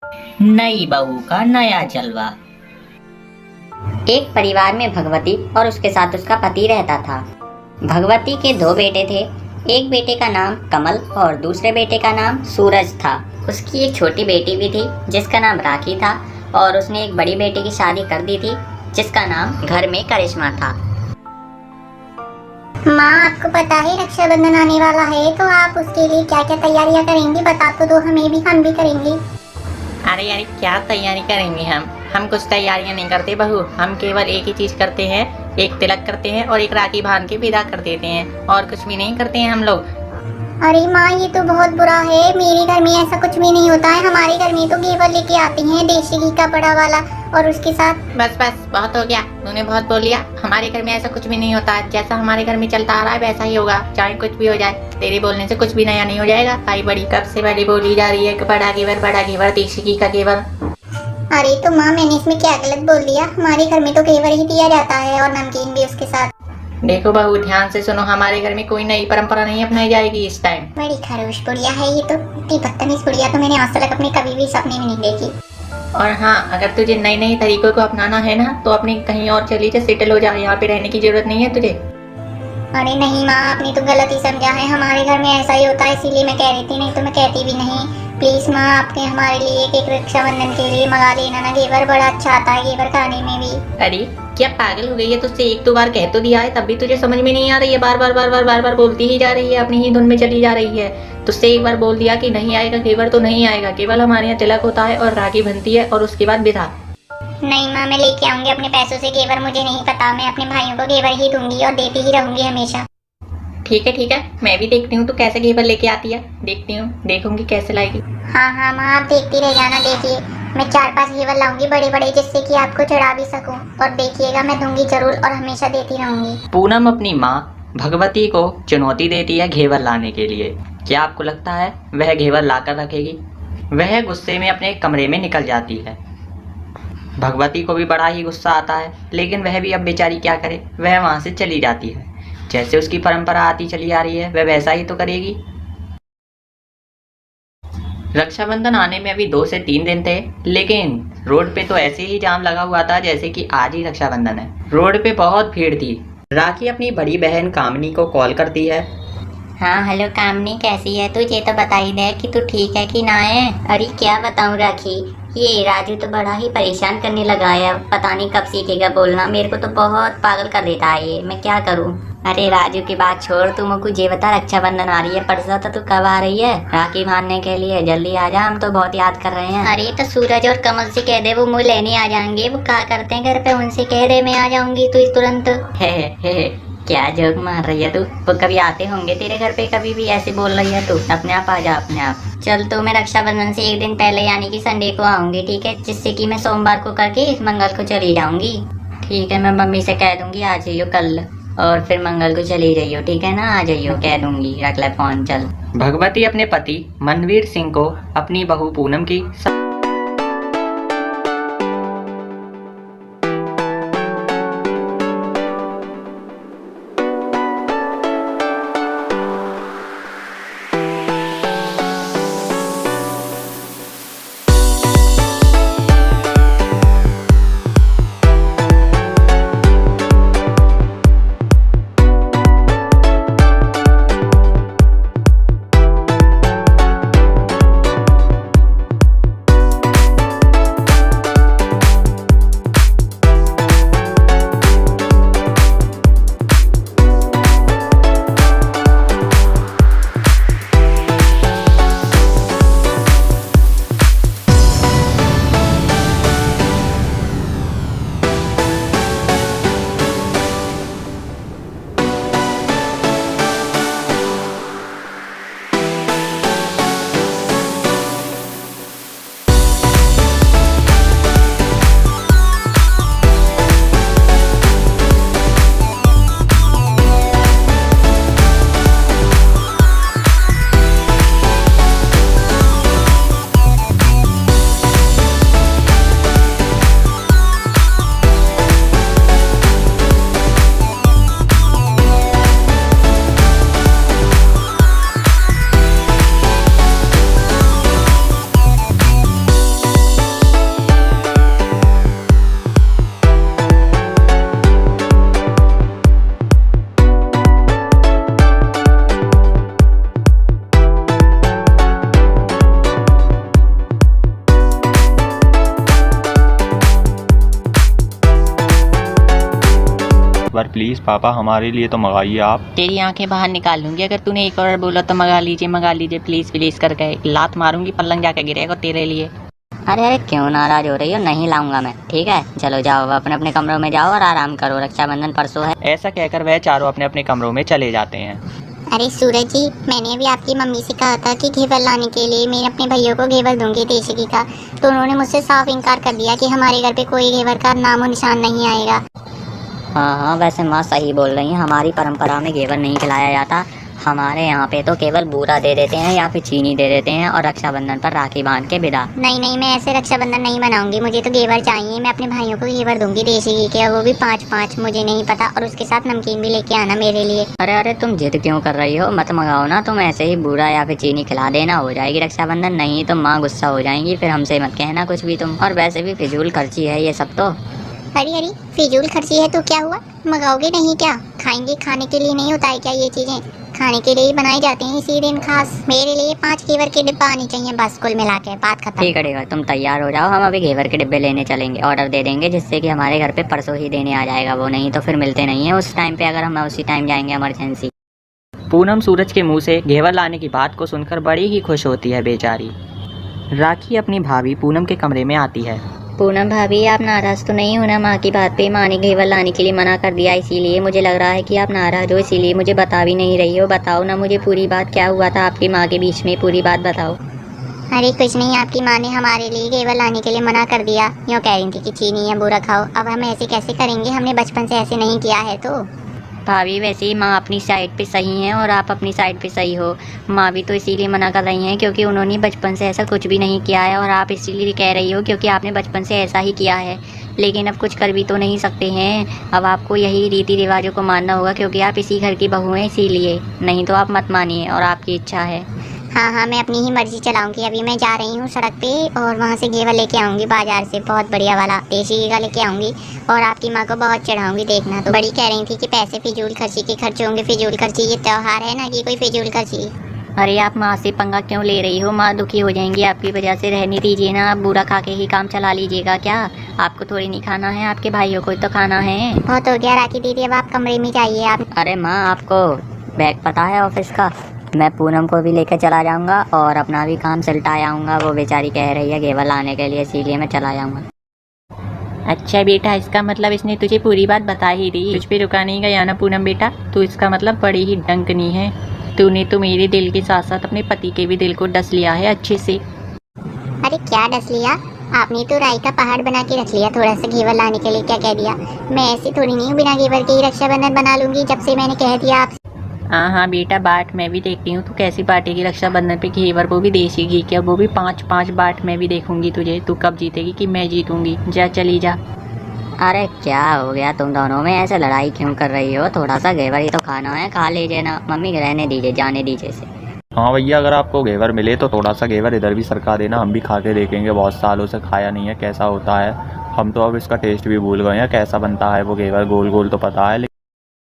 नई बहू का नया जलवा। एक परिवार में भगवती और उसके साथ उसका पति रहता था। भगवती के दो बेटे थे। एक बेटे का नाम कमल और दूसरे बेटे का नाम सूरज था। उसकी एक छोटी बेटी भी थी जिसका नाम राखी था, और उसने एक बड़ी बेटी की शादी कर दी थी जिसका नाम घर में करिश्मा था। माँ, आपको पता है रक्षाबंधन आने वाला है, तो आप उसके लिए क्या क्या तैयारियां करेंगी बता तो दो, हमें भी, हम भी करेंगे। अरे यार, क्या तैयारी करेंगे हम कुछ तैयारियां नहीं करते बहू। हम केवल एक ही चीज करते हैं, एक तिलक करते हैं और एक राखी बांध के विदा कर देते हैं, और कुछ भी नहीं करते हैं हम लोग। अरे माँ, ये तो बहुत बुरा है। मेरे घर में ऐसा कुछ भी नहीं होता है। हमारे घर में तो घेवर लेके आते हैं, देसी घी का बड़ा वाला, और उसके साथ। बस बस, बहुत हो गया, तूने बहुत बोल लिया। हमारे घर में ऐसा कुछ भी नहीं होता है। जैसा हमारे घर में चलता आ रहा है वैसा ही होगा, चाहे कुछ भी हो जाए। तेरे बोलने से कुछ भी नया नहीं हो जाएगा। भाई बड़ी कब से बड़ी बोली जा रही है कि बड़ा घेवर, देसी घी का घेवर। अरे तो माँ, मैंने इसमें क्या गलत बोल दिया? हमारे घर में तो घेवर ही दिया जाता है, और नमकीन भी उसके साथ। देखो बहू, ध्यान से सुनो, हमारे घर में कोई नई परंपरा नहीं अपनाई जाएगी इस टाइम। बड़ी खरोश बुढ़िया है ये तो। इतनी बदतमीज बुढ़िया तो मैंने आज तक अपने कभी भी सपने में नहीं देखी। और हाँ, अगर तुझे नए नए तरीकों को अपनाना है ना, तो अपने कहीं और चली जा, सेटल हो जा। यहाँ पे रहने की जरूरत नहीं है तुझे। अरे नहीं माँ, आपने तो गलत ही समझा है। हमारे घर में ऐसा ही होता है, इसीलिए मैं कह रही थी, नहीं तो मैं कहती भी नहीं। प्लीज माँ, आपने हमारे लिए एक रक्षाबंधन के लिए मंगा लेना ना घेवर। बड़ा अच्छा आता है घेवर खाने में भी। अरे क्या पागल हो गई है? तुझसे एक दो बार कह तो दिया है, तब भी तुझे समझ में नहीं आ रही है। बार बार बार बार बार बार बोलती ही जा रही है, अपनी ही धुन में चली जा रही है। तुझसे एक बार बोल दिया कि नहीं आएगा घेवर तो नहीं आएगा। केवल हमारे यहाँ तिलक होता है और राखी बनती है, और उसके बाद विदा। नहीं माँ, मैं लेके आऊंगी अपने पैसों से घेवर। मुझे नहीं पता, मैं अपने भाइयों को घेवर ही दूंगी और देती ही रहूंगी हमेशा। ठीक है, मैं भी देखती हूँ तू कैसे घेवर लेके आती है। देखती हूँ, देखूंगी कैसे लाएगी। हाँ हाँ माँ, आप देखती रह जाना। देखिए, मैं 4-5 घेवर लाऊंगी बड़े बड़े, जिससे कि आपको चढ़ा भी सकूं। और देखिएगा, मैं दूंगी जरूर और हमेशा देती रहूंगी। पूनम अपनी माँ भगवती को चुनौती देती है घेवर लाने के लिए। क्या आपको लगता है वह घेवर लाकर रखेगी? वह गुस्से में अपने कमरे में निकल जाती है। भगवती को भी बड़ा ही गुस्सा आता है, लेकिन वह भी अब बेचारी क्या करे, वह वहां से चली जाती है। जैसे उसकी परंपरा आती चली आ रही है, वह वैसा ही तो करेगी। रक्षाबंधन आने में अभी 2 से 3 दिन थे, लेकिन रोड पे तो ऐसे ही जाम लगा हुआ था जैसे कि आज ही रक्षाबंधन है। रोड पे बहुत भीड़ थी। राखी अपनी बड़ी बहन कामनी को कॉल करती है। हाँ हेलो कामनी, कैसी है? तुझे तो बता ही दे कि तू ठीक है कि ना है। अरे क्या बताऊँ राखी, ये राजू तो बड़ा ही परेशान करने लगा है। पता नहीं कब सीखेगा बोलना। मेरे को तो बहुत पागल कर देता है ये, मैं क्या करूँ? अरे राजू की बात छोड़, तू मुझे ये बता, रक्षाबंधन आ रही है परसों, तो तू कब आ रही है राखी बांधने के लिए? जल्दी आ जा, हम तो बहुत याद कर रहे हैं। अरे तो सूरज और कमल से कह दे, वो मुझे लेने आ जाएंगे। वो क्या करते हैं घर पे, उनसे कह दे मैं आ जाऊंगी तो तुरंत। हे क्या जोक मार रही है तू? वो कभी आते होंगे तेरे घर पे? कभी भी ऐसे बोल रही है तू? अपने आप आ जा, अपने आप। चल तो मैं रक्षाबंधन से एक दिन पहले यानी कि संडे को आऊंगी, ठीक है? जिससे कि मैं सोमवार को करके मंगल को चली जाऊंगी। ठीक है, मैं मम्मी से कह दूंगी आ जाइयो कल, और फिर मंगल को चली जाइयो, ठीक है ना? आ जाइयो, कह दूंगी। रख ले फोन, चल। भगवती अपने पति मनवीर सिंह को अपनी बहू पूनम की बार प्लीज़ पापा हमारे लिए तो मंगाइए आप। तेरी आंखें बाहर निकाल लूंगी अगर तूने एक और बोला तो मंगा लीजिए प्लीज़ प्लीज़ करके लात मारूंगी, पलंग जाके गिरेगा तेरे लिए। अरे अरे क्यों नाराज हो रही हो, नहीं लाऊंगा मैं, ठीक है चलो जाओ अपने अपने कमरों में जाओ और आराम करो, रक्षाबंधन परसों है। ऐसा कहकर वह चारों अपने अपने कमरों में चले जाते हैं। अरे सूरज जी, मैंने अभी आपकी मम्मी से कहा था कि घेवर लाने के लिए मैं अपने भैया को घेवर दूंगी देशी घी का, तो उन्होंने मुझसे साफ इनकार कर दिया कि हमारे घर पे कोई घेवर का नामो निशान नहीं आएगा। हाँ वैसे माँ सही बोल रही हैं, हमारी परंपरा में घेवर नहीं खिलाया जाता। हमारे यहाँ पे तो केवल बूरा दे देते हैं या फिर चीनी दे देते हैं और रक्षाबंधन पर राखी बांध के विदा। नहीं नहीं, मैं ऐसे रक्षाबंधन नहीं बनाऊंगी, मुझे तो घेवर चाहिए। मैं अपने भाइयों को घेवर दूंगी देशी घी के, वो भी 5-5, मुझे नहीं पता, और उसके साथ नमकीन भी लेके आना मेरे लिए। अरे अरे तुम जिद क्यों कर रही हो, मत मंगाओ ना, तुम ऐसे ही बूरा या फिर चीनी खिला देना, हो जाएगी रक्षाबंधन, नहीं तो माँ गुस्सा हो जाएंगी, फिर हमसे मत कहना कुछ भी तुम। और वैसे भी फिजूल खर्ची है ये सब तो। अरे अरे, फिजूल खर्ची है तो क्या हुआ, मंगाओगे नहीं क्या? खाएंगे, खाने के लिए नहीं होता है क्या ये चीजें? खाने के लिए ही बनाई जाती हैं इसी दिन खास। मेरे लिए 5 घेवर के डिब्बा आनी चाहिए बस, कुल मिला के, बात खत्म। ठीक है तुम तैयार हो जाओ, हम अभी घेवर के डिब्बे लेने चलेंगे, ऑर्डर दे देंगे जिससे कि हमारे घर पे परसों ही देने आ जाएगा वो, नहीं तो फिर मिलते नहीं है उस टाइम पे, अगर हम उसी टाइम जाएंगे इमरजेंसी। पूनम सूरज के मुंह से घेवर लाने की बात को सुनकर बड़ी ही खुश होती है बेचारी। राखी अपनी भाभी पूनम के कमरे में आती है। पूनम भाभी आप नाराज तो नहीं होना माँ की बात पे, माँ ने घेवर लाने के लिए मना कर दिया, इसीलिए मुझे लग रहा है कि आप नाराज हो, इसीलिए मुझे बता भी नहीं रही हो। बताओ ना मुझे पूरी बात, क्या हुआ था आपकी माँ के बीच में, पूरी बात बताओ। अरे कुछ नहीं, आपकी माँ ने हमारे लिए घेवर लाने के लिए मना कर दिया, यूँ कह रही थी कि चीनी है बुरा खाओ। अब हम ऐसे कैसे करेंगे, हमने बचपन से ऐसे नहीं किया है। तो भाभी वैसे ही माँ अपनी साइड पे सही हैं और आप अपनी साइड पे सही हो। माँ भी तो इसीलिए मना कर रही हैं क्योंकि उन्होंने बचपन से ऐसा कुछ भी नहीं किया है, और आप इसीलिए कह रही हो क्योंकि आपने बचपन से ऐसा ही किया है। लेकिन अब कुछ कर भी तो नहीं सकते हैं, अब आपको यही रीति रिवाजों को मानना होगा क्योंकि आप इसी घर की बहू हैं, इसीलिए, नहीं तो आप मत मानिए और आपकी इच्छा है। हाँ हाँ, मैं अपनी ही मर्जी चलाऊंगी। अभी मैं जा रही हूँ सड़क पे और वहाँ से घेवर लेके आऊंगी बाजार से, बहुत बढ़िया वाला देशी घी का लेके आऊंगी, और आपकी माँ को बहुत चढ़ाऊंगी, देखना। तो बड़ी कह रही थी कि पैसे फिजूल खर्ची के खर्च होंगे, फिजूल खर्ची, ये त्योहार है ना कि कोई फिजूल खर्ची। अरे आप माँ से पंगा क्यों ले रही हो, माँ दुखी हो जाएंगी आपकी वजह से, रहने दीजिए ना, आप बुरा खा के ही काम चला लीजिएगा। क्या आपको थोड़ी नहीं खाना है, आपके भाइयों को तो खाना है। बहुत हो गया राखी दीदी, अब आप कमरे में जाइए आप। अरे माँ आपको बैग पता है ऑफिस का, मैं पूनम को भी लेकर चला जाऊंगा और अपना भी काम सिलटा आऊँगा, वो बेचारी कह रही है घेवर लाने के लिए, इसीलिए मैं चला जाऊँगा। अच्छा बेटा, इसका मतलब इसने तुझे पूरी बात बता ही दी, तुझ पे रुका नहीं गया ना पूनम बेटा, तो इसका मतलब बड़ी ही डंकनी है। तूने तो मेरे दिल के साथ साथ अपने पति के भी दिल को डस लिया है अच्छे से। अरे क्या डस लिया, आपने तो राई का पहाड़ बना के रख लिया थोड़ा सा घेवर लाने के लिए। क्या कह दिया, मैं ऐसी थोड़ी नहीं हूँ बिना घेवर के ही रक्षाबंधन बना लूंगी, जब से मैंने कह दिया आप। हाँ हाँ बेटा, बाट मैं भी देखती हूँ तू कैसी बांटेगी रक्षाबंधन पे घेवर, वो भी देसी घी के, वो भी 5-5 बाट मैं भी देखूंगी तुझे, तू कब जीतेगी कि मैं जीतूंगी। जा चली जा। अरे क्या हो गया तुम दोनों में, ऐसे लड़ाई क्यों कर रही हो, थोड़ा सा घेवर ही तो खाना है, खा लीजिए ना। मम्मी रहने दीजिए, जाने दीजिए इसे। हाँ भैया, अगर आपको घेवर मिले तो थोड़ा सा घेवर इधर भी सरका देना, हम भी खा के देखेंगे, बहुत सालों से खाया नहीं है कैसा होता है। हम तो अब इसका टेस्ट भी भूल गए हैं, कैसा बनता है वो घेवर, गोल गोल तो पता है।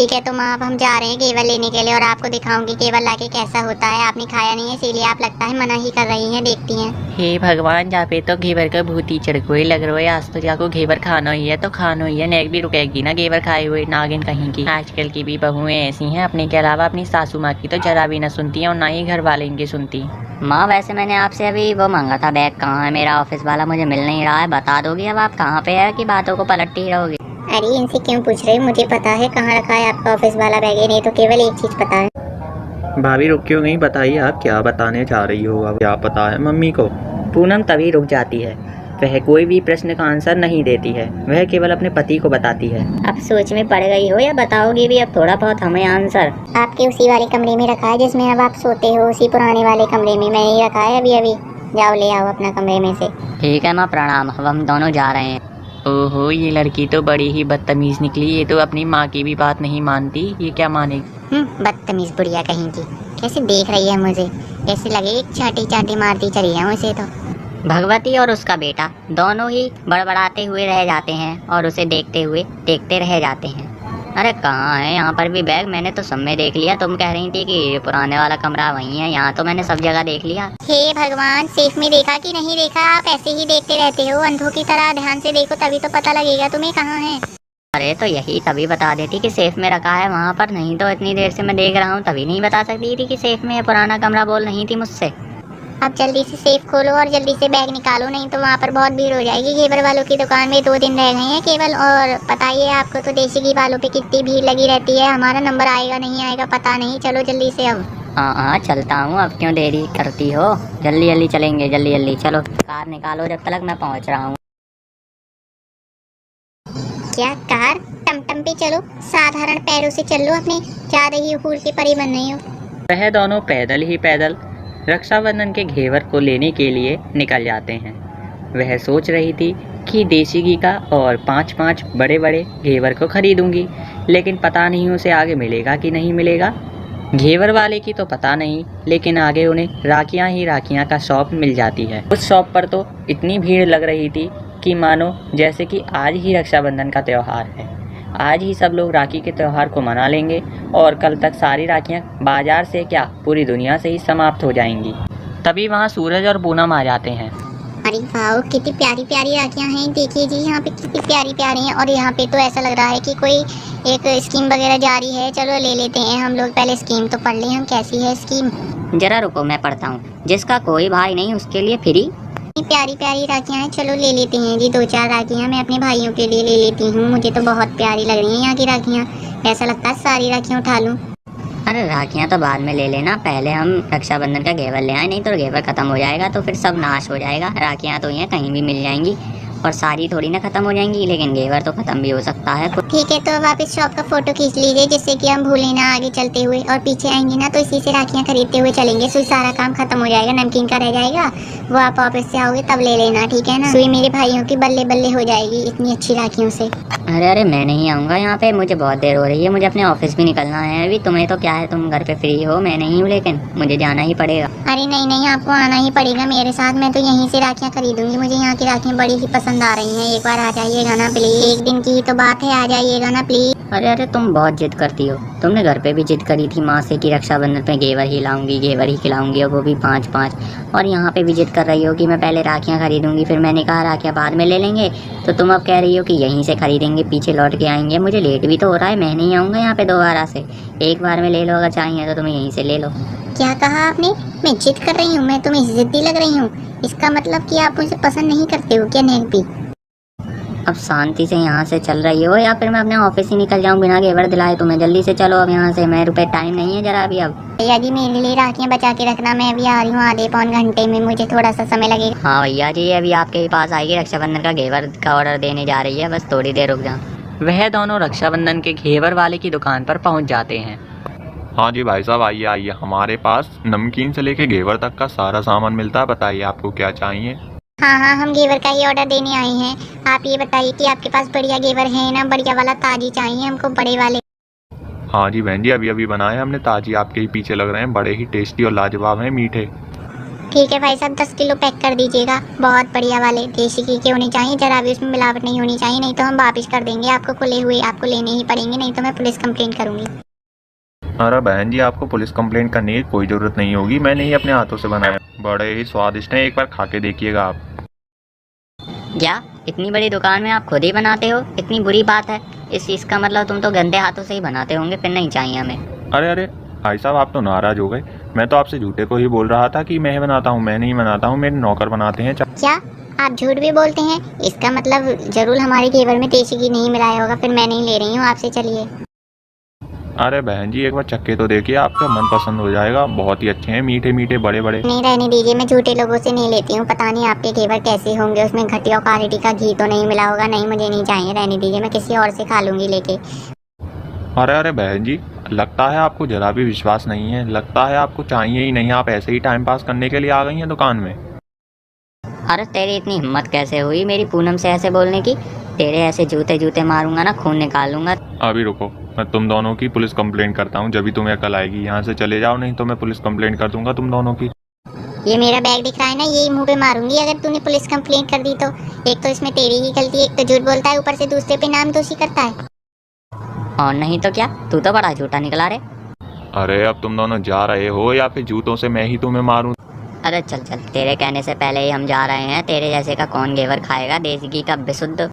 ठीक है, तो माँ अब हम जा रहे हैं घेवर लेने के लिए, और आपको दिखाऊंगी घेवर लाके कैसा होता है। आपने खाया नहीं है इसीलिए आप लगता है मना ही कर रही हैं, देखती हैं। हे भगवान, जहाँ पे तो घेवर का भूत ही चढ़ गए लग रहा है, आज तो जाको घेवर खाना ही है तो खाना ही है, नेक भी रुकेगी ना घेवर खाए हुए नागिन कहीं की। आजकल की भी बहुएं ऐसी हैं, अपने के अलावा अपनी सासू माँ की तो जरा भी न सुनती है और ना ही घर वाले इनकी सुनती। माँ वैसे मैंने आपसे अभी वो मांगा था बैग, कहाँ है मेरा ऑफिस वाला, मुझे मिल नहीं रहा है, बता दोगी अब आप कहाँ पे है कि बातों को पलटती ही रहोगी। अरे इनसे क्यों पूछ रहे हो, मुझे पता है कहाँ रखा है आपका ऑफिस वाला बैग, नहीं तो केवल एक चीज पता है। भाभी रुक क्यों नहीं, बताइए आप क्या बताने चाह रही हो, अब क्या पता है मम्मी को। पूनम तभी रुक जाती है, वह कोई भी प्रश्न का आंसर नहीं देती है, वह केवल अपने पति को बताती है। अब सोच में पड़ गई हो या बताओगी भी अब थोड़ा बहुत हमें आंसर। आपके उसी वाले कमरे में रखा है जिसमें अब आप सोते हो, उसी पुराने वाले कमरे में मैंने ही रखा है अभी अभी, जाओ ले आओ अपना कमरे में से। ठीक है माँ प्रणाम, अब हम दोनों जा रहे हैं। ओहो, ये लड़की तो बड़ी ही बदतमीज निकली, ये तो अपनी माँ की भी बात नहीं मानती, ये क्या मानेगी। बदतमीज बुढ़िया कहीं की, कैसे देख रही है मुझे, कैसे लगे एक चाटी चाटी मारती चली जाऊँ इसे तो। भगवती और उसका बेटा दोनों ही बड़बड़ाते हुए रह जाते हैं और उसे देखते हुए देखते रह जाते हैं। अरे कहाँ है, यहाँ पर भी बैग, मैंने तो सब में देख लिया, तुम कह रही थी कि पुराने वाला कमरा वही है, यहाँ तो मैंने सब जगह देख लिया। हे भगवान, सेफ में देखा कि नहीं देखा, आप ऐसे ही देखते रहते हो अंधों की तरह, ध्यान से देखो तभी तो पता लगेगा तुम्हें कहाँ है। अरे तो यही तभी बता देती कि सेफ में रखा है वहाँ पर, नहीं तो इतनी देर से मैं देख रहा हूँ तभी नहीं बता सकती थी कि सेफ में है। पुराना कमरा बोल नहीं थी मुझसे। अब जल्दी से सेफ खोलो और जल्दी से बैग निकालो, नहीं तो वहाँ पर बहुत भीड़ हो जाएगी। घेवर वालों की दुकान में 2 दिन रह गए हैं केवल, और पता ही है आपको तो देसी घी वालों पे कितनी भीड़ लगी रहती है। हमारा नंबर आएगा नहीं आएगा पता नहीं। चलो जल्दी से अब। हाँ चलता हूँ, अब क्यों देरी करती हो, जल्दी जल्दी चलेंगे, जल्दी जल्दी चलो। कार निकालो जब तक मैं पहुँच रहा हूँ। क्या कार? टमटम पे चलो, साधारण पैरों से चल लो, अपने ज्यादा ही हुड़ के परी बन रही हो। वह दोनों पैदल ही पैदल रक्षाबंधन के घेवर को लेने के लिए निकल जाते हैं। वह सोच रही थी कि देसी घी का और 5-5 बड़े बड़े घेवर को खरीदूंगी, लेकिन पता नहीं उसे आगे मिलेगा कि नहीं मिलेगा। घेवर वाले की तो पता नहीं, लेकिन आगे उन्हें राखियाँ ही राखियाँ का शॉप मिल जाती है। उस शॉप पर तो इतनी भीड़ लग रही थी कि मानो जैसे कि आज ही रक्षाबंधन का त्यौहार है। आज ही सब लोग राखी के त्यौहार को मना लेंगे और कल तक सारी राखियाँ बाजार से क्या पूरी दुनिया से ही समाप्त हो जाएंगी। तभी वहाँ सूरज और पूनम आ जाते हैं। अरे वाह, कितनी प्यारी प्यारी राखियाँ हैं। देखिए जी यहाँ पे कितनी प्यारी प्यारी हैं, और यहाँ पे तो ऐसा लग रहा है कि कोई एक स्कीम वगैरह जारी है। चलो ले लेते हैं हम लोग, पहले स्कीम तो पढ़ लें हम, कैसी है स्कीम। जरा रुको मैं पढ़ता हूँ। जिसका कोई भाई नहीं उसके लिए फ्री। प्यारी प्यारी राखियाँ हैं, चलो ले लेते हैं जी। 2-4 राखियाँ मैं अपने भाइयों के लिए ले लेती हूँ, मुझे तो बहुत प्यारी लग रही हैं यहाँ की राखियाँ। ऐसा लगता है सारी राखियाँ उठा लूँ। अरे राखियाँ तो बाद में ले लेना, पहले हम रक्षाबंधन का घेवर ले आए, नहीं तो घेवर खत्म हो जाएगा तो फिर सब नाश हो जाएगा। राखियाँ तो यहाँ कहीं भी मिल जाएंगी और सारी थोड़ी ना खत्म हो जाएंगी, लेकिन घेवर तो खत्म भी हो सकता है। ठीक है, तो अब आप इस शॉप का फोटो खींच लीजिए जिससे कि हम भूलें ना आगे चलते हुए, और पीछे आएंगे ना तो इसी से राखियाँ खरीदते हुए चलेंगे। सुई सारा काम खत्म हो जाएगा, नमकीन का रह जाएगा, वो आप ऑफिस से आओगे तब ले लेना, ठीक है ना। सुई मेरे भाइयों की बल्ले बल्ले हो जाएगी इतनी अच्छी राखियों से। अरे मैं नहीं आऊँगा यहाँ पे, मुझे बहुत देर हो रही है, मुझे अपने ऑफिस भी निकलना है अभी। तुम्हें तो क्या है, तुम घर पे फ्री हो, मैं नहीं हूँ, लेकिन मुझे जाना ही पड़ेगा। अरे नहीं नहीं, आपको आना ही पड़ेगा मेरे साथ, मैं तो यहीं से राखियाँ खरीदूंगी। मुझे यहाँ की राखियाँ बड़ी ही पसंद आ रही हैं। एक बार आ जाइएगा ना प्लीज, एक दिन की ही तो बात है, आ जाइएगा ना प्लीज। अरे तुम बहुत जिद करती हो। तुमने घर पे भी जिद करी थी माँ से कि रक्षाबंधन पे घेवर ही लाऊंगी, घेवर ही खिलाऊंगी, और वो भी 5-5। और यहाँ पे भी जिद कर रही हो कि मैं पहले राखियाँ खरीदूंगी, फिर मैंने कहा राखियाँ बाद में ले लेंगे, तो तुम अब कह रही हो कि यहीं से खरीदेंगे, पीछे लौट के आएंगे। मुझे लेट भी तो हो रहा है, मैं नहीं आऊँगा यहाँ पे दोबारा से। एक बार में ले लो, अगर चाहिए तो तुम्हें यहीं से ले लो। क्या कहा आपने? मैं जिद कर रही हूँ? मैं तुम्हें जिद्दी लग रही हूँ? इसका मतलब कि आप मुझे पसंद नहीं करते हो क्या नेगपी? अब शांति से यहाँ से चल रही हो या फिर मैं अपने ऑफिस ही निकल जाऊँ बिना घेवर दिलाए तुम्हें। जल्दी से चलो अब यहाँ से, मैं रुपए टाइम नहीं है जरा अभी। अब भैया जी मेरे लिए राखियाँ बचा के रखना, मैं अभी आ रही हूँ आधे पौन घंटे में, मुझे थोड़ा सा समय लगेगा। हाँ भैया जी, अभी आपके ही पास आएगी, रक्षाबंधन का घेवर का ऑर्डर देने जा रही है, बस थोड़ी देर रुक जाओ। वह दोनों रक्षाबंधन के घेवर वाले की दुकान पर पहुंच जाते हैं। हाँ जी भाई साहब, आइए आइए, हमारे पास नमकीन से लेके घेवर तक का सारा सामान मिलता है। बताइए आपको क्या चाहिए। हाँ हाँ, हम घेवर का ही ऑर्डर देने आए हैं। आप ये बताइए कि आपके पास बढ़िया घेवर है ना? बढ़िया वाला ताजी चाहिए हमको, बड़े वाले। हाँ जी बहन जी, अभी अभी बनाए हमने ताजी, आपके ही पीछे लग रहे हैं, बड़े ही टेस्टी और लाजवाब हैं, मीठे। ठीक है भाई साहब, 10 किलो पैक कर दीजिएगा, बहुत बढ़िया वाले देसी घी के होने चाहिए, जरा भी उसमें मिलावट नहीं होनी चाहिए, नहीं तो हम वापिस कर देंगे आपको खुले हुए, आपको लेने ही पड़ेंगे, नहीं तो मैं पुलिस कंप्लेंट करूंगी। अरे बहन जी, आपको पुलिस कंप्लेंट करने की कोई ज़रूरत नहीं होगी, मैंने ही अपने हाथों से बनाया, बड़े ही स्वादिष्ट हैं, एक बार खा के देखिएगा आप। क्या इतनी बड़ी दुकान में आप खुद ही बनाते हो? इतनी बुरी बात है इस चीज़ का मतलब तुम तो गंदे हाथों से ही बनाते होंगे, फिर नहीं चाहिए हमें। अरे अरे भाई साहब, आप तो नाराज़ हो गए। मैं तो आपसे झूठे को ही बोल रहा था कि मैं बनाता हूँ, मैं नहीं बनाता हूँ, मेरे नौकर बनाते हैं। क्या आप झूठ भी बोलते हैं? इसका मतलब जरूर हमारे घेवर में देसी घी नहीं मिलाया होगा, फिर मैं नहीं ले रही हूँ आपसे, चलिए। अरे बहन जी, एक बार चक्के तो देखिए, आपका मन पसंद हो जाएगा, बहुत ही अच्छे हैं, मीठे मीठे बड़े बड़े। नहीं रहने दीजिए, मैं झूठे लोगों से नहीं लेती हूँ, पता नहीं आपके घेवर कैसे होंगे, उसमें घटिया क्वालिटी का घी तो नहीं मिला होगा। नहीं, मुझे नहीं चाहिए, रहने दीजिए, मैं किसी और से खा लूंगी लेके। अरे अरे बहन जी, लगता है आपको जरा भी विश्वास नहीं है, लगता है आपको चाहिए ही नहीं, आप ऐसे ही टाइम पास करने के लिए आ गई हैं दुकान में। अरे तेरी इतनी हिम्मत कैसे हुई मेरी पूनम से ऐसे बोलने की? तेरे ऐसे जूते जूते मारूंगा ना, खून निकाल लूंगा। अभी रुको, मैं तुम दोनों की पुलिस कंप्लेंट करता हूँ, जब भी तुम्हें अकल आएगी। यहाँ से चले जाओ, नहीं तो मैं पुलिस कंप्लेंट कर दूंगा तुम दोनों की। ये मेरा बैग दिख रहा है ना, यही मुंह पे मारूंगी अगर तूने पुलिस कंप्लेंट कर दी तो। एक तो इसमें तेरी ही गलती, एक तो झूठ बोलता है, ऊपर से दूसरे पे नाम दोषी करता है। और नहीं तो क्या, तू तो बड़ा झूठा निकला रे। अरे अब तुम दोनों जा रहे हो या फिर जूतों से मैं ही तुम्हें मारूं? अरे चल चल, तेरे कहने से पहले ही हम जा रहे हैं, तेरे जैसे का कौन घेवर खाएगा देसी घी का विशुद्ध।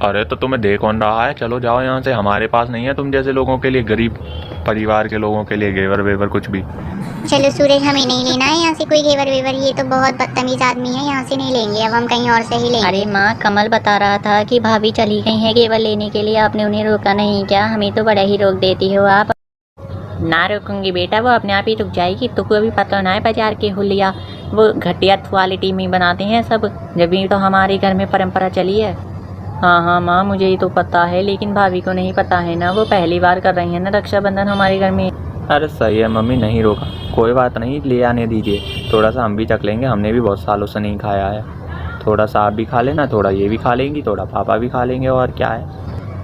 अरे तो तुम्हें देख कौन रहा है, चलो जाओ यहाँ से, हमारे पास नहीं है तुम जैसे लोगों के लिए, गरीब परिवार के लोगों के लिए घेवर वेवर कुछ भी। चलो सूरज, हमें नहीं लेना है यहाँ से कोई घेवर वेवर, ये तो बहुत बदतमीज आदमी है, यहाँ से नहीं लेंगे, अब हम कहीं और से ही लेंगे। अरे माँ, कमल बता रहा था कि भाभी चली गई है घेवर लेने के लिए, आपने उन्हें रोका नहीं क्या? हमें तो बड़ा ही रोक देती हो आप। ना रोकूंगी बेटा, वो अपने आप ही रुक जाएगी। तुमको अभी पता ना है बाजार के हुलिया वो घटिया क्वालिटी में बनाते हैं सब, जब ये तो हमारे घर में परंपरा चली है। हाँ हाँ माँ, मुझे ये तो पता है, लेकिन भाभी को नहीं पता है ना, वो पहली बार कर रही है ना रक्षाबंधन हमारे घर में। अरे सही है मम्मी, नहीं रोका, कोई बात नहीं, ले आने दीजिए, थोड़ा सा हम भी चख लेंगे, हमने भी बहुत सालों से नहीं खाया है। थोड़ा सा आप भी खा लेना, थोड़ा ये भी खा लेंगी, थोड़ा पापा भी खा लेंगे, और क्या है।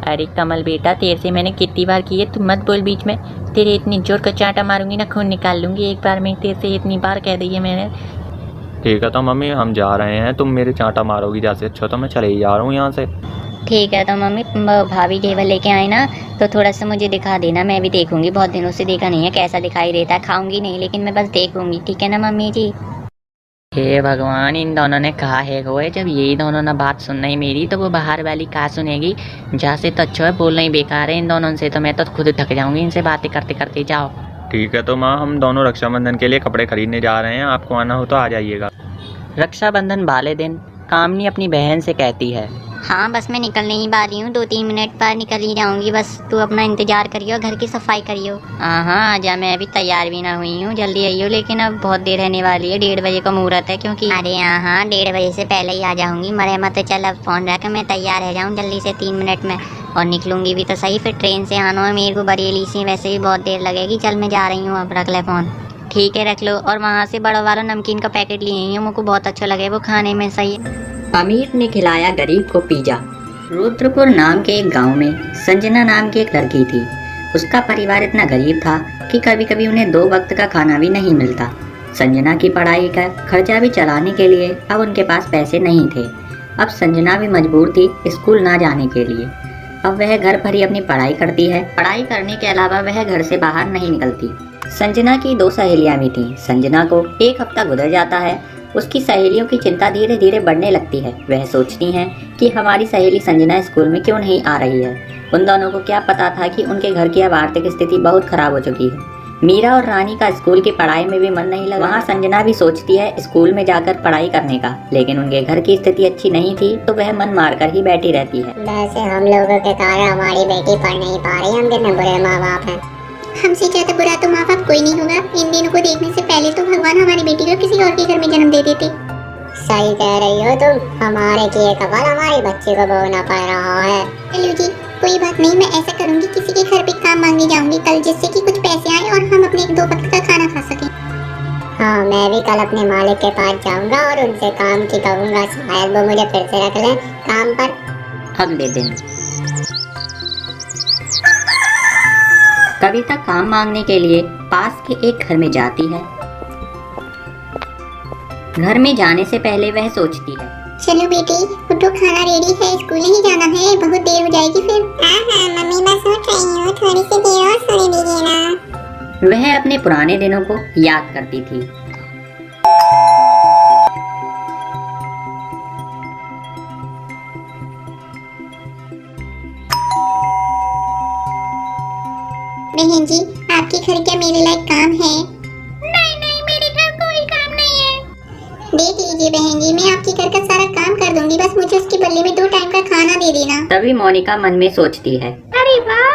अरे कमल बेटा, तेरे से मैंने कितनी बार की है, तुम मत बोल बीच में, तेरे इतनी जोर का चांटा मारूंगी ना, खून निकाल लूंगी एक बार में, तेरे से इतनी बार कह दी है मैंने। ठीक है तो मम्मी हम जा रहे हैं, तुम मेरे चांटा मारोगी जैसे, अच्छा तो मैं चले ही जा रहा हूँ यहाँ से। ठीक है तो मम्मी, भाभी घेवर लेके आए ना तो थोड़ा सा मुझे दिखा देना, मैं भी देखूंगी, बहुत दिनों से देखा नहीं है कैसा दिखाई देता है। खाऊंगी नहीं लेकिन मैं बस देखूंगी, ठीक है ना मम्मी जी? हे भगवान, इन दोनों ने कहा है हुए, जब यही दोनों ना बात सुन नहीं मेरी तो वो बाहर वाली कहा सुनेगी। जहाँ से तो अच्छा है, बोलना ही बेकार है इन दोनों से, तो मैं तो खुद थक जाऊंगी इनसे बातें करते करते। जाओ। ठीक है तो माँ, हम दोनों रक्षाबंधन के लिए कपड़े खरीदने जा रहे हैं, आपको आना हो तो आ जाइएगा। रक्षाबंधन वाले दिन कामनी अपनी बहन से कहती है, हाँ बस मैं निकलने ही वाली हूँ, 2-3 मिनट पर निकल ही जाऊंगी, बस तू अपना इंतजार करियो, घर की सफाई करियो। हाँ आजा, मैं अभी तैयार भी ना हुई हूँ, जल्दी आइयो, लेकिन अब बहुत देर रहने वाली है, 1:30 बजे का मुहूर्त है क्योंकि। अरे हाँ 1:30 बजे से पहले ही आ जाऊंगी, मरे मत, चल अब फोन रख, मैं तैयार रह जाऊँ जल्दी से 3 मिनट में, और निकलूंगी भी तो सही, फिर ट्रेन से आना है मेरे को बरेली से, वैसे भी बहुत देर लगेगी। चल मैं जा रही हूँ, अब रख ले फ़ोन। ठीक है रख लो, और वहाँ से बड़ा वाला नमकीन का पैकेट लिए हैं, मुझको बहुत अच्छा लगे वो खाने में, सही है। अमीर ने खिलाया गरीब को पिज्जा। रुद्रपुर नाम के एक गांव में संजना नाम की एक लड़की थी। उसका परिवार इतना गरीब था कि कभी कभी उन्हें 2 वक्त का खाना भी नहीं मिलता। संजना की पढ़ाई का खर्चा भी चलाने के लिए अब उनके पास पैसे नहीं थे। अब संजना भी मजबूर थी स्कूल ना जाने के लिए। अब वह घर पर ही अपनी पढ़ाई करती है। पढ़ाई करने के अलावा वह घर से बाहर नहीं निकलती। संजना की 2 सहेलियां भी थीं। संजना को 1 हफ्ता गुजर जाता है। उसकी सहेलियों की चिंता धीरे धीरे बढ़ने लगती है। वह सोचती हैं कि हमारी सहेली संजना स्कूल में क्यों नहीं आ रही है। उन दोनों को क्या पता था कि उनके घर की अब आर्थिक स्थिति बहुत खराब हो चुकी है। मीरा और रानी का स्कूल की पढ़ाई में भी मन नहीं लगा। वहाँ संजना भी सोचती है स्कूल में जाकर पढ़ाई करने का, लेकिन उनके घर की स्थिति अच्छी नहीं थी तो वह मन मारकर ही बैठी रहती है। वैसे हम लोगों के कारण हमारी बेटी पढ़ नहीं पा रही, हम कितने बुरे माँ बाप हैं। हमसे ज्यादा बुरा तो माँ बाप कोई नहीं होगा। इन दिनों को देखने से पहले तो भगवान हमारी बेटी को किसी और के घर में जन्म दे देते। सही कह रही हो तुम, हमारे किए कपाल हमारे बच्चे को भोगना पड़ रहा है। चलो जी, कोई बात नहीं, मैं ऐसा करूंगी, किसी के घर पे काम मांगने जाऊंगी कल, जिससे कि कुछ पैसे आए और हम अपने 2 वक्त का खाना खा सकें। हाँ, मैं भी कल अपने मालिक के पास जाऊंगा और उनसे काम की कहूंगा, शायद वो मुझे फिर से रख लें काम पर। अगले दिन कविता काम मांगने के लिए पास के एक घर में जाती है। घर में जाने से पहले वह सोचती है, चलो बेटी उठो, खाना रेडी है, स्कूल नहीं जाना है, बहुत देर हो जाएगी फिर। हाँ मम्मी, मैं सोच रही हूँ थोड़ी सी देर और सोने दीजिए ना। वह अपने पुराने दिनों को याद करती थी। बहन जी, आपके घर क्या मेरे लायक काम है? नहीं, मेरे घर कोई काम नहीं है। देख लीजिए बहन जी, मैं आपके घर का सारा काम कर दूंगी, बस मुझे उसके बदले में 2 टाइम का खाना दे देना। तभी मोनिका मन में सोचती है, अरे वाह,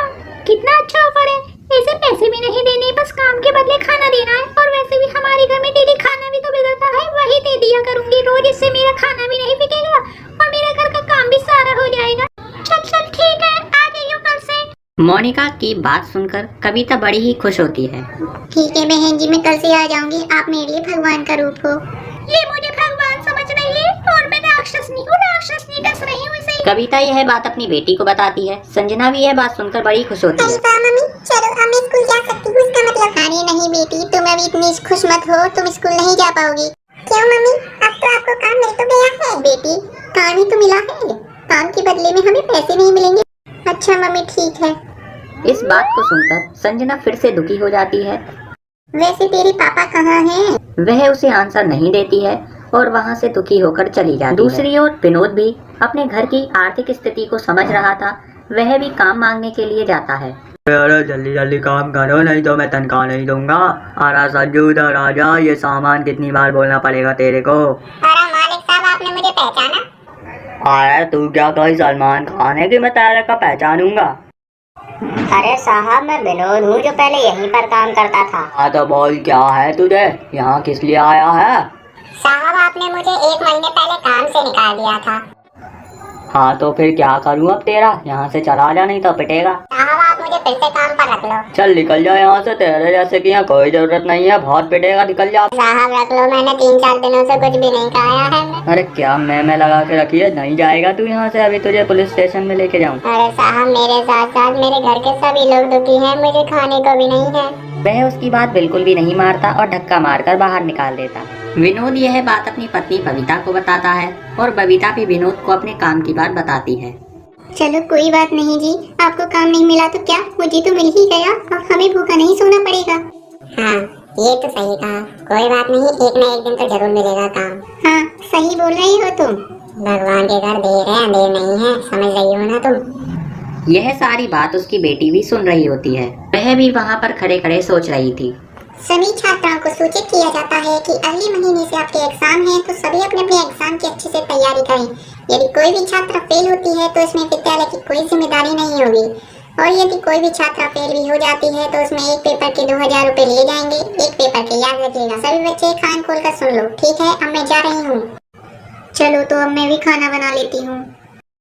कितना अच्छा ऑफर है। ऐसे पैसे भी नहीं देने, बस काम के बदले खाना देना है। और वैसे भी हमारे घर में डेली खाना भी तो बिगड़ता है, वही दे दिया करूंगी रोज, इससे मेरा खाना भी नहीं बिकेगा और मेरा घर का काम भी सारा हो जाएगा। चल ठीक है, आ जाइयो कल से। मोनिका की बात सुनकर कविता बड़ी ही खुश होती है। ठीक है बहन जी, मैं कल से आ जाऊंगी, आप मेरे लिए भगवान का रूप हो। ये मुझे भगवान समझ रही है और मैं राक्षसनी हूँ, राक्षसनी डस रही हूँ इसे। कविता यह बात अपनी बेटी को बताती है। संजना भी यह बात सुनकर बड़ी खुश होती है। मम्मी चलो, अब मैं स्कूल जा सकती हूँ, इसका मतलब। अरे नहीं बेटी, तुम अभी इतनी खुश मत हो, तुम स्कूल नहीं जा पाओगी। क्यों मम्मी, अब तो आपको काम मिल तो गया है। बेटी, काम ही तो मिला है, काम के बदले में हमें पैसे नहीं मिलेंगे। अच्छा मम्मी ठीक है। इस बात को सुनकर संजना फिर से दुखी हो जाती है। वैसे तेरे पापा कहाँ हैं? वह उसे आंसर नहीं देती है। और वहाँ से दुखी होकर चली जाती है। दूसरी ओर विनोद भी अपने घर की आर्थिक स्थिति को समझ रहा था। वह भी काम मांगने के लिए जाता है। अरे जल्दी जल्दी काम करो, नहीं तो मैं तनख्वाह नहीं दूंगा। अरे संजू इधर आ जा, ये सामान कितनी बार बोलना पड़ेगा तेरे को। अरे मालिक साहब, आपने मुझे पहचाना? अरे तू क्या कोई सलमान खान है कि मैं तेरे को पहचानूंगा? अरे साहब, मैं विनोद हूँ जो पहले यहीं पर काम करता था। हाँ तो बोल, क्या है तुझे, यहाँ किस लिए आया है? साहब, आपने मुझे 1 महीने पहले काम से निकाल दिया था। हाँ तो फिर क्या करूँ अब तेरा, यहाँ से चला जा नहीं तो पिटेगा। साहब, आप मुझे फिर से काम पर रख लो। चल निकल जा यहाँ से, तेरे जैसे कि यहाँ कोई जरूरत नहीं है, बहुत पिटेगा, निकल जा। साहब रख लो, मैंने 3-4 दिनों से कुछ भी नहीं खाया है। अरे क्या मैं लगा के रखी है, नहीं जाएगा तू यहाँ से, अभी तुझे पुलिस स्टेशन में लेके जाऊँ। अरे साहब, मेरे साथ साथ मेरे घर के सभी लोग दुखी हैं, मुझे खाने को भी नहीं है। वह उसकी बात बिल्कुल भी नहीं मारता और धक्का मारकर बाहर निकाल देता। विनोद यह बात अपनी पत्नी बबीता को बताता है और बबीता भी विनोद को अपने काम की बात बताती है। चलो कोई बात नहीं जी, आपको काम नहीं मिला तो क्या, मुझे तो मिल ही गया, अब हमें भूखा नहीं सोना पड़ेगा। हाँ, ये तो सही कहा, कोई बात नहीं, एक न एक दिन तो जरूर मिलेगा काम। हाँ, सही बोल रही हो तुम। भगवान के घर देर है अंधेर नहीं है, समझ रही हो ना तुम। यह सारी बात उसकी बेटी भी सुन रही होती है। वह भी वहाँ पर खड़े खड़े सोच रही थी। सभी छात्राओं को सूचित किया जाता है कि अगले महीने से आपके एग्जाम हैं, तो सभी अपने अपने एग्जाम की अच्छे से तैयारी करें। यदि कोई भी छात्रा फेल होती है तो इसमें विद्यालय की कोई जिम्मेदारी नहीं होगी, और यदि कोई भी छात्रा फेल भी हो जाती है तो उसमें एक पेपर के 2000 रुपए लिए जाएंगे। एक पेपर के, याद रखिएगा। सभी बच्चे कान खोल कर सुन लो, ठीक है? अब मैं जा रही हूँ। चलो तो अब मैं भी खाना बना लेती हूँ।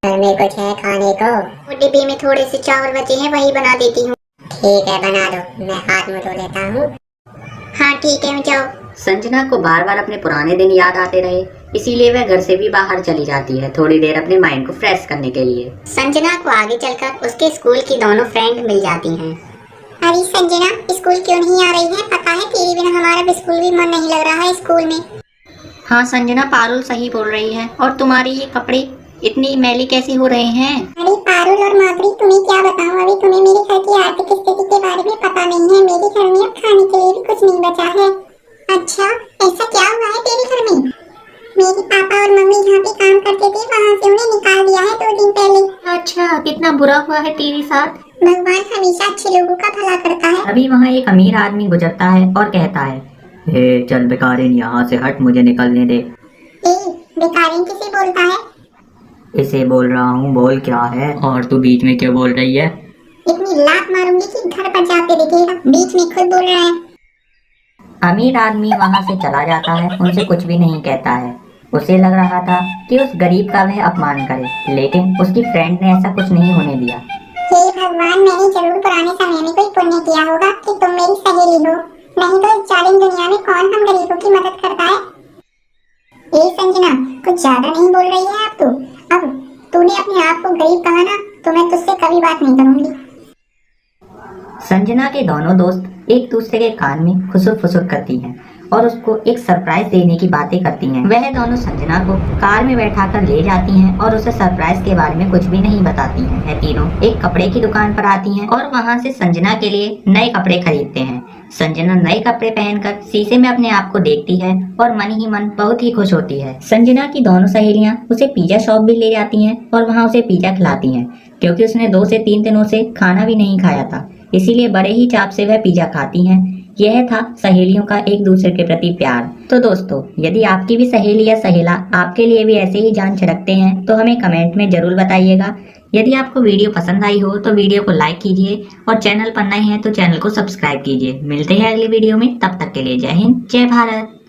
घर में कुछ है खाने को? डिब्बे में थोड़े से चावल बचे हैं, वही बना देती हूँ। ठीक है, बना दो, मैं हाथ मुँह धो लेता हूँ। हाँ ठीक है, जाओ। संजना को बार बार अपने पुराने दिन याद आते रहे, इसीलिए वह घर से भी बाहर चली जाती है थोड़ी देर अपने माइंड को फ्रेश करने के लिए। संजना को आगे चलकर उसके स्कूल की दोनों फ्रेंड मिल जाती हैं। अरे संजना, स्कूल क्यों नहीं आ रही है? पता है तेरे बिना हमारा बिल्कुल भी मन नहीं लग रहा है स्कूल में। हाँ संजना, पारुल सही बोल रही है। और तुम्हारे ये कपड़े इतनी मैली कैसे हो रहे हैं? अरे पारुल और माधुरी, तुम्हें क्या बताऊं, अभी तुम्हें मेरे घर की आर्थिक स्थिति के बारे में पता नहीं है। मेरे घर में अब खाने के लिए भी कुछ नहीं बचा है। अच्छा, ऐसा क्या हुआ है तेरे घर में? मेरे पापा और मम्मी जहाँ पे काम करते थे वहाँ से उन्हें निकाल दिया है 2 दिन पहले। अच्छा, कितना बुरा हुआ है तेरे साथ। भगवान हमेशा अच्छे लोगों का भला करता है। अभी वहाँ एक अमीर आदमी गुजरता है और कहता है, हे चल बेकारिन, यहाँ से हट, मुझे निकलने दे। बेकारिन किसे बोलता है? इसे बोल रहा हूँ, बोल क्या है? और तू बीच में क्यों बोल रही है? इतनी लात मारूंगी कि घर पर जाते दिखेगा, बीच में खुद बोल रहा है। अमीर आदमी वहाँ से चला जाता है, उनसे कुछ भी नहीं कहता है। उसे लग रहा था कि उस गरीब का वह अपमान करे, लेकिन उसकी फ्रेंड ने ऐसा कुछ नहीं होने दिया। हे भगवान, मैंने जरूर पुराने समय में कोई पुण्य किया होगा कि तुम मेरी सहेली हो, नहीं तो इस जालिम दुनिया में कौन हम गरीबों की मदद करता है। ए संजना, कुछ ज्यादा नहीं बोल रही है अब तू? अब तूने अपने आप को गरीब कहा ना, तो मैं तुझसे कभी बात नहीं करूंगी। संजना के दोनों दोस्त एक दूसरे के कान में खुसुर फुसुर करती हैं और उसको एक सरप्राइज देने की बातें करती हैं। वह दोनों संजना को कार में बैठाकर ले जाती हैं और उसे सरप्राइज के बारे में कुछ भी नहीं बताती हैं। वह तीनों एक कपड़े की दुकान पर आती हैं और वहां से संजना के लिए नए कपड़े खरीदते हैं। संजना नए कपड़े पहनकर शीशे में अपने आप को देखती है और मन ही मन बहुत ही खुश होती है। संजना की दोनों सहेलियां उसे पिज्जा शॉप भी ले जाती हैं और वहां उसे पिज्जा खिलाती हैं, क्योंकि उसने 2 से 3 दिनों से खाना भी नहीं खाया था, इसीलिए बड़े ही चाव से वह पिज्जा खाती हैं। यह था सहेलियों का एक दूसरे के प्रति प्यार। तो दोस्तों, यदि आपकी भी सहेली या सहेला आपके लिए भी ऐसे ही जान छिड़कते हैं तो हमें कमेंट में जरूर बताइएगा। यदि आपको वीडियो पसंद आई हो तो वीडियो को लाइक कीजिए और चैनल पर नए हैं तो चैनल को सब्सक्राइब कीजिए। मिलते हैं अगली वीडियो में, तब तक के लिए जय हिंद, जय भारत।